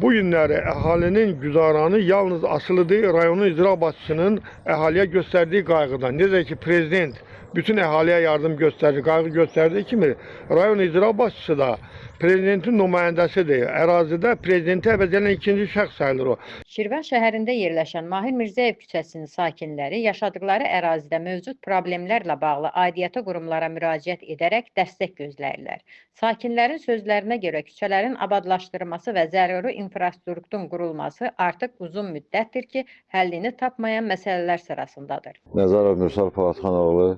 Bu günləri əhalinin güzaranı yalnız asılıdır rayonun icra başçısının əhaliyə göstərdiyi qayğıdan. Necə ki, prezident bütün əhaliyə yardım göstərir, qayğı göstərdiyi kimi rayon icra başçısı da prezidentin nümayəndəsidir. Ərazidə prezidenti əvəz edən ikinci şəxs sayılır o. Şirvan şəhərində yerləşən Mahir Mirzəyev küçəsinin sakinləri yaşadıkları ərazidə mövcud problemlərlə bağlı aidiyyatı qurumlara müraciət edərək dəstək gözləyirlər. Sakinlərin sözlərinə görə küçələrin abadlaşdırılması və zəruri infrastrukturun qurulması artıq uzun müddətdir ki, həllini tapmayan məsələlər sırasındadır. Nəzarov Mürsal Polatxanoğlu,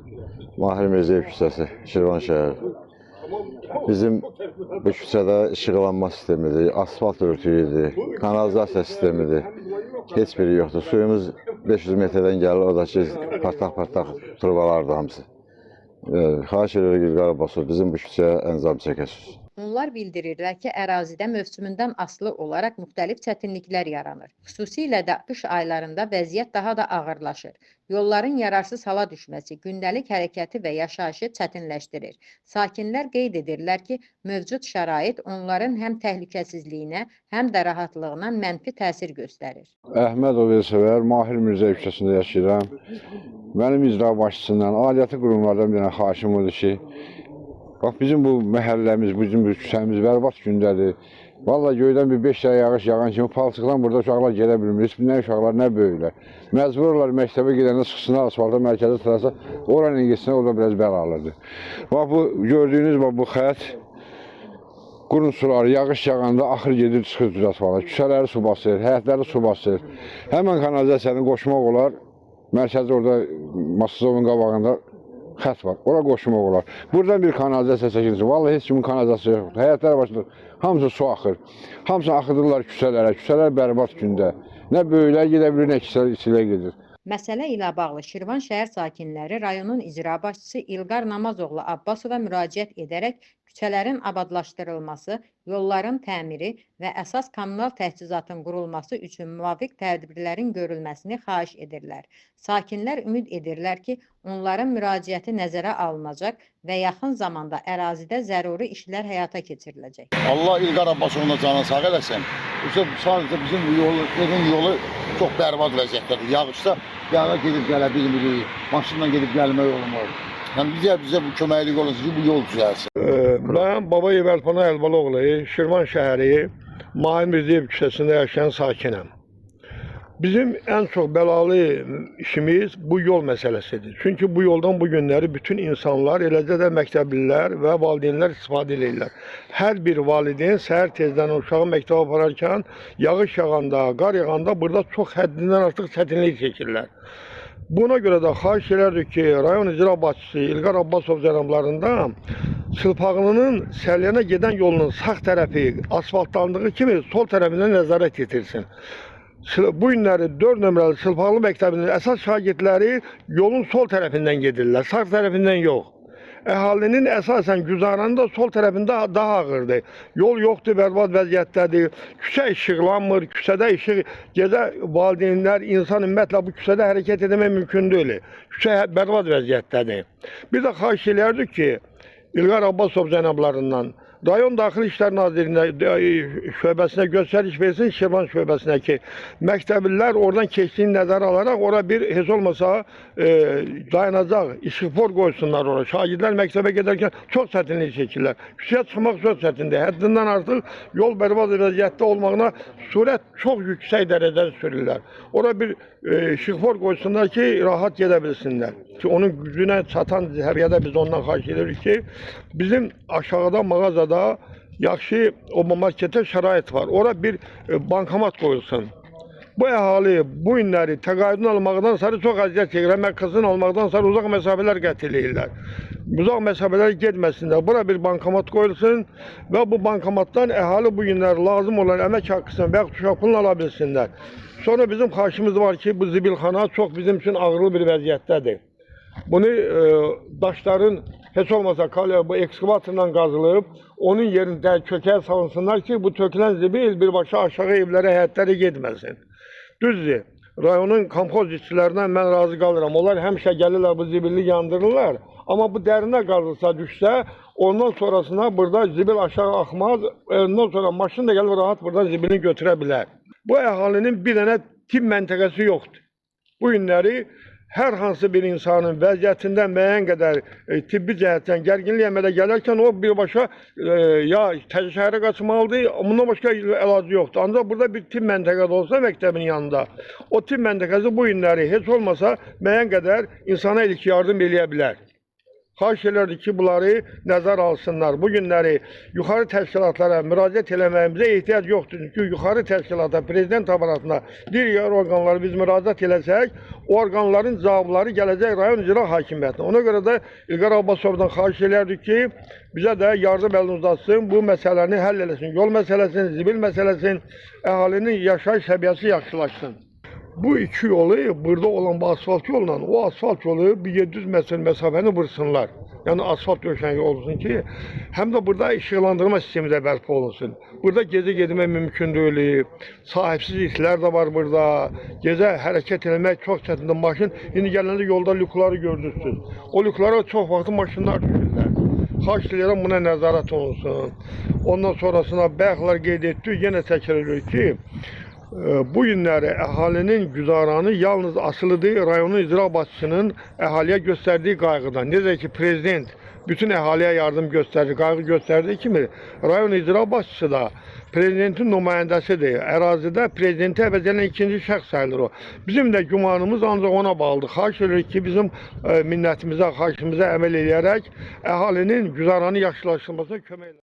Mahir Mirzəyev küçəsi, Şirvan şəhəri. Bizim bu küçədə işıqlanma sistemidir, asfalt örtüyüdür, kanalizasiya sistemidir. Heç biri yoxdur. Suyumuz 500 metrdən gəlir, o da ki, partaq turbalardır hamısı. Xahiş edirik İlqar Abbasov, bizim bu küçəyə əncam çəkəsiniz. Onlar bildirirlər ki, ərazidə mövsümündən asılı olaraq müxtəlif çətinliklər yaranır. Xüsusilə də qış aylarında vəziyyət daha da ağırlaşır. Yolların yararsız hala düşməsi gündəlik hərəkəti və yaşayışı çətinləşdirir. Sakinlər qeyd edirlər ki, mövcud şərait onların həm təhlükəsizliyinə, həm də rahatlığına mənfi təsir göstərir. Əhmədov Elsəvər, Mahir Mirzəyev küçəsində yaşayıram. Mənim icra başçısından, aidiyyatı qurumlardan bir dənə xahişim odur ki, bax, bizim bu məhəlləmiz, bizim bu küçəmiz bərbad gündədir. Vallahi göydən bir 5 dəqiqə yağış yağan kimi palçıqdan burada uşaqlar gedə bilmir. Nə uşaqlar, nə böyüklər. Məcbur olarlar məktəbə gedəndə çıxsınlar asfalta, mərkəzə çıxarsa, oranın geçsinə, o da biraz bəlalıdır. Bax, bu gördüyünüz bu xət, qurun suları yağış yağanda axır gedir, çıxır düz asfalta. Küçələri su basır, həyətləri su basır. Həmən kanalizasiyanı qoşmaq olar. Mərkəzdə orada Masazovun qabağında xət var, ora qoşmaq olar. Buradan bir kanalizasiya çəkilsin. Vallahi heç kimin kanalizasiyası yoxdur. Həyətlər başında hamısı su axır. Hamısını axıdırlar küçələrə. Küçələr bərbad gündə. Nə böyüklər gedə bilir, nə kiçilər gedir. Məsələ ilə bağlı Şirvan şəhər sakinləri rayonun icra başçısı İlqar Namazoğlu Abbasova müraciət edərək küçələrin abadlaşdırılması, yolların təmiri və əsas kommunal təchizatın qurulması üçün müvafiq tədbirlərin görülməsini xahiş edirlər. Sakinlər ümid edirlər ki, onların müraciəti nəzərə alınacaq və yaxın zamanda ərazidə zəruri işlər həyata keçiriləcək. Allah İlqar Abbasovun canını sağ eləsin. Sadəcə bizim bu yolu çox bərbad vəziyyətdədir. Yağışda yağa gedib gələ bilmirik, maşınla gedib gəlmək olmur. Yəni bizə bu köməklik olunsun ki, bu yol düzəlsin. Mən Babayev Əlpana Əlbaloğlu, Şirvan şəhəri, Mahir Mirzəyev küçəsində yaşayan sakinəm. Bizim ən çox bəlalı işimiz bu yol məsələsidir. Çünki bu yoldan bu günləri bütün insanlar, eləcə də məktəblilər və valideynlər istifadə edirlər. Hər bir valideyn səhər tezdən uşağı məktəbə apararkən, yağış yağanda, qar yağanda burada çox həddindən artıq çətinlik çəkirlər. Buna görə də xahiş edərdik ki, rayon icra başçısı İlqar Abbasov cənablarında Çılpağlının Səlyana gedən yolunun sağ tərəfi asfaltlandığı kimi sol tərəfindən nəzarət yetirsin. Bu günləri 4 nömrəli Çılpaqlı məktəbinin əsas şagirdləri yolun sol tərəfindən gedirlər, sağ tərəfindən yox. Əhalinin əsasən güzaranı da sol tərəfində daha ağırdır. Yol yoxdur, bərbad vəziyyətdədir. Küçə işıqlanmır, küçədə işıq, gecə valideynlər, insan ümumiyyətlə bu küçədə hərəkət etmək mümkün deyil. Küçə bərbad vəziyyətdədir. Bir də xahiş edərdik ki, İlqar Abbasov cənablarından Rayon Daxili İşlər Nazirliyinə şöbəsinə göstəriş versin, Şirvan şöbəsinə ki, məktəblilər oradan keçdiyini nəzərə alaraq ora bir heç olmasa dayanacaq, işıqfor qoysunlar ora. Şagirdlər məktəbə gedərkən çox çətinlik çəkirlər. Küçəyə çıxmaq çox çətindir. Həddindən artıq yol bərbad vəziyyətdə olmağına sürət çox yüksək dərəcədə sürürlər. Ora bir işıqfor qoysunlar ki, rahat gedə bilsinlər. Ki, onun gücünə çatan səviyyədə biz ondan xahiş edirik ki, bizim aşağıda mağazada yaxşı o marketdə şərait var. Ora bir bankomat qoyulsun. Bu əhali bu günləri təqaüdün almaqdan sonra çox əziyyət çəkir. Mərkəzin almaqdan sonra uzaq məsafələr qət edirlər. Uzaq məsafələr getməsinlər. Bura bir bankomat qoyulsun və bu bankomatdan əhali bu günləri lazım olan əmək haqqısını və yaxud uşaq pulunu ala bilsinlər. Sonra bizim xahişimiz var ki, bu zibilxana çox bizim üçün ağırlı bir vəziyyətdədir. Bunu daşların heç olmasa bu ekskavatorla qazılıb, onun yerində kökəyə salınsınlar ki, bu tökülən zibil birbaşa aşağı evlərə, həyətlərə getməsin. Düzdür, rayonun kompoz işçilərindən mən razı qalıram. Onlar həmişə gəlirlər, bu zibilli yandırırlar. Ama bu derine kalırsa düşse ondan sonrasına burada zibil aşağı akmaz. Ondan sonra maşın da gelip rahat burada zibilini götürebilir. Bu əhalinin bir dənə tibb məntəqəsi yoxdur. Bu günləri hər hansı bir insanın vəziyyətindən müəyyən qədər tibbi cəhətdən gərginlik əmələ gələrkən o birbaşa ya təzə şəhərə qaçmalıdır, bundan başqa əlacı yoxdur. Ancaq burada bir tibb məntəqəsi olsa məktəbin yanında, o tibb məntəqəsi bu günləri heç olmasa müəyyən qədər insana ilk yardım eləyə bilər. Xahiş edirdik ki, bunları nəzər alsınlar. Bu günləri yuxarı təşkilatlara müraciət eləməyimizə ehtiyac yoxdur. Çünki yuxarı təşkilata, prezident aparatına, digər orqanlara biz müraciət eləsək, o orqanların cavabları gələcək rayon icra hakimiyyətinə. Ona görə də İlqar Abbasovdan xahiş edirdik ki, bizə də yardım əlini uzatsın, bu məsələni həll eləsin. Yol məsələsini, zibil məsələsini, əhalinin yaşayış səviyyəsi yaxşılaşsın. Bu iki yolu, burada olan bu asfalt yolla, o asfalt yolu bir 700 metre mesafəni vursunlar. Yəni asfalt döşəyi olsun ki, həm də burada işıqlandırma sistemi də bərpa olunsun. Burada gecə getmək mümkün deyil, sahibsiz itlər də var burada. Gecə hərəkət etmək çox çətindir. Maşın, indi gələndə yolda lükları gördünüz. O lüklara çox vaxt maşınlar düşürlər. Xahiş edirəm buna nəzarət olunsun. Ondan sonrasına bəxtlər qeyd etdik, yenə təkrar edirik ki, bu günləri əhalinin güzaranı yalnız asılıdır rayonun icra başçısının əhaliyə göstərdiyi qayğıdan. Necə ki, prezident bütün əhaliyə yardım göstərir, qayğı göstərdiyi kimi rayon icra başçısı da prezidentin nümayəndəsidir. Ərazidə prezidenti əvəz edən ikinci şəxs sayılır o. Bizim də gümanımız ancaq ona bağlıdır. Xahiş edirik ki, bizim minnətimizə, xahişimizə əməl edərək əhalinin güzaranı yaxşılaşdırmasına kömək edin.